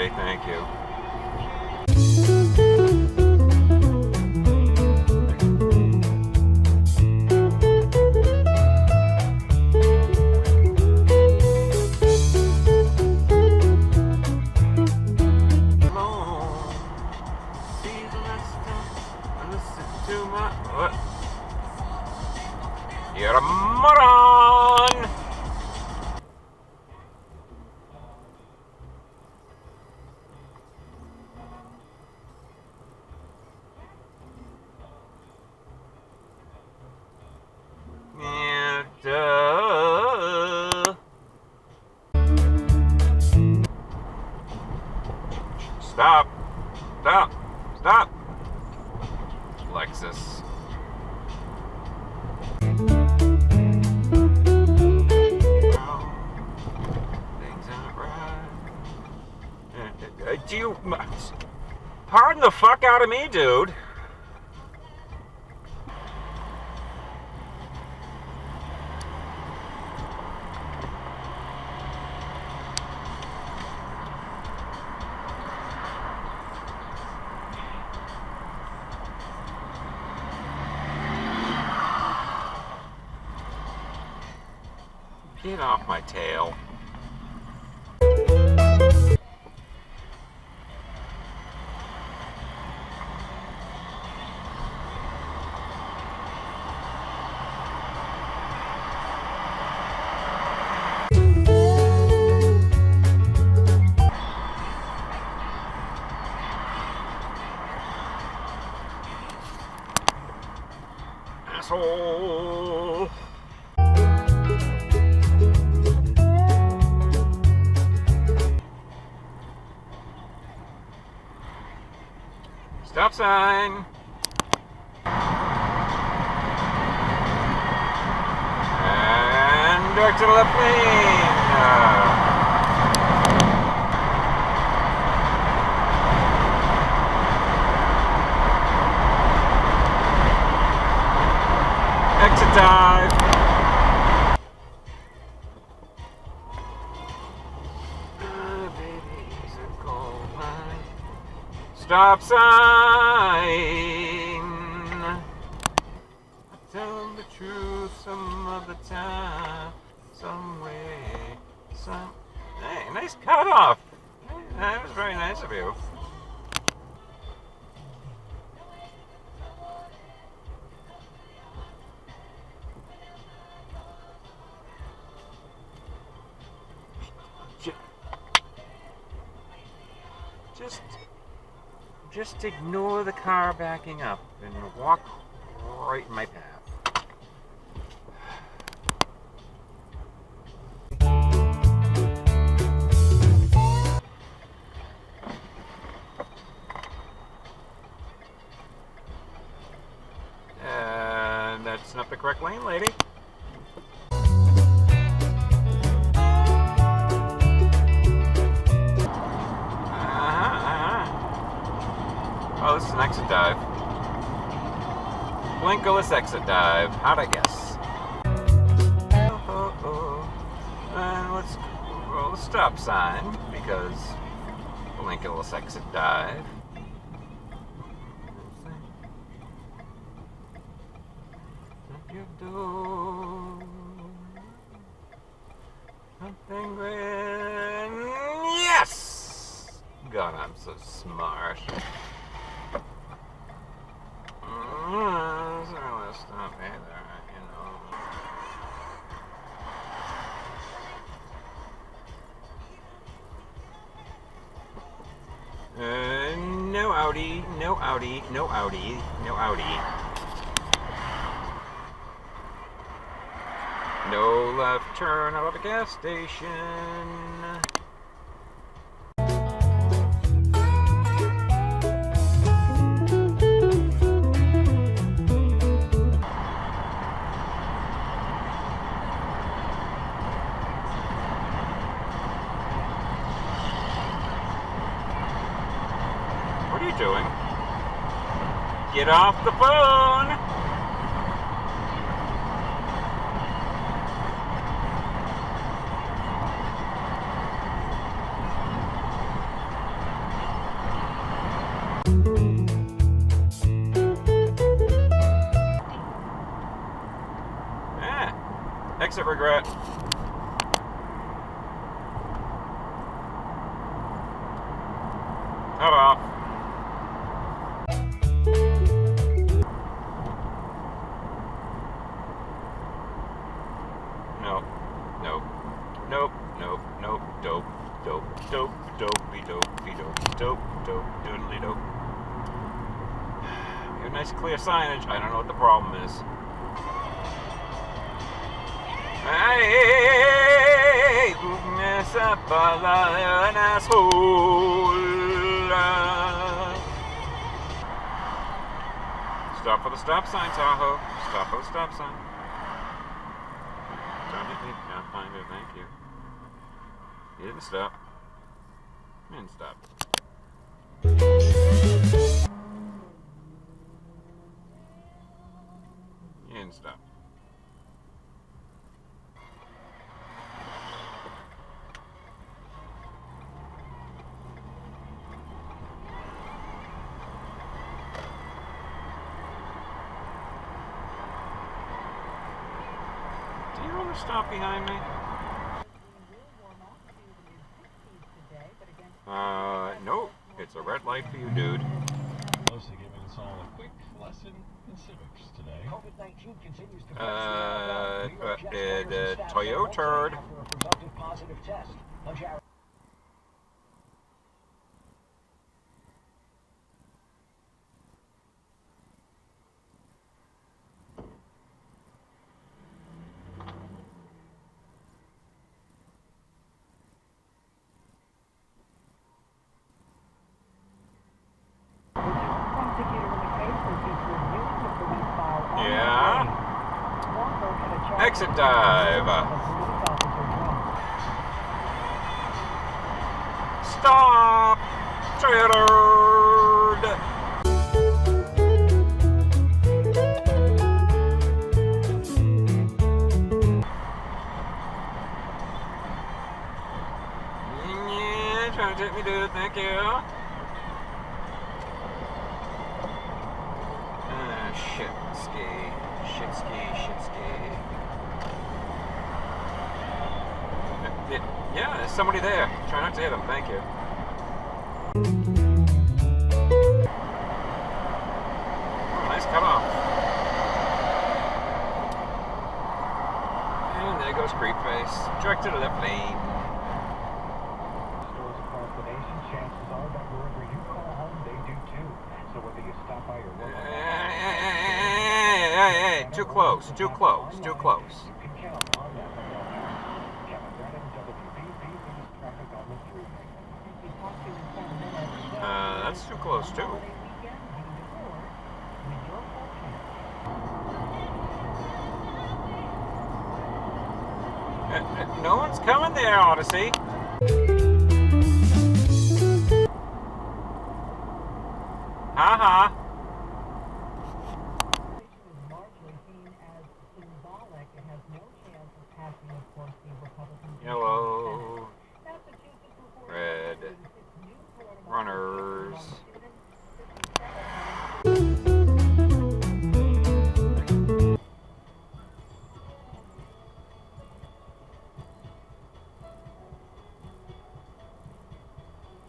Alrighty, thank you. What? You're a moron! Yeah, duh. Stop. Stop. Stop. Lexus. Things aren't right. Do you... Pardon the fuck out of me, dude. Get off my tail. Asshole. Stop sign. And back to the left lane. Exit dive. Baby's a gold mine. Stop sign. I tell the truth some of the time, some way, some. Hey, nice cutoff. That was very nice of you. Just ignore the car backing up and walk right in my path. And that's not the correct lane, lady. Oh, this is an exit dive. Blinkerless exit dive. How'd I guess? And let's roll the stop sign because blinkerless exit dive. Something grand. Yes! God, I'm so smart. Stop either, you know. No Audi, no Audi, no Audi, no Audi. No left turn out of the gas station. What are you doing? Get off the phone! regret. Cut off. Nope. Nope. Nope. Nope. Nope. Dope. Dope. Dope. Dopey dopey dope. Dope. Dope. Doodly dope. We have nice clear signage. I don't know what the problem is. Hey, mess up an asshole. Stop for the stop sign, Tahoe. Stop for the stop sign. Don't hit me. Can't find it. Thank you. You didn't stop. You didn't stop. You didn't stop. Do you want to stop behind me? Nope. It's a red light for you, dude. Mostly giving us all a quick lesson in civics today. COVID-19 continues to Toyota. Yeah. Exit dive. Stop. Trailer. Yeah, trying to take me, dude. Thank you. Shit ski. Shit ski. Shit ski. Yeah, there's somebody there. Try not to hit them. Thank you. Oh, nice cutoff. And there goes Creep Face. Directed to the plane. Stores across the nation, chances are that wherever you call home, they do too. So whether you stop by your local Hey, too close, too close, too close. you can count on that. Kevin Brennan, WBB News traffic on the thruway. That's too close too. No one's coming there, Odyssey. Haha. Yellow. Red. Runners.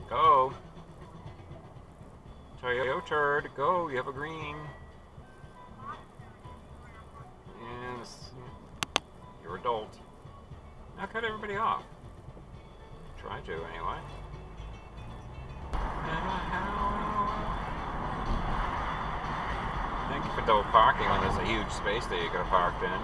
Go. Toyota, go. You have a green. Yes. You're adult. Now cut everybody off. Try to, anyway. Thank you for double parking when there's a huge space that you could have parked in.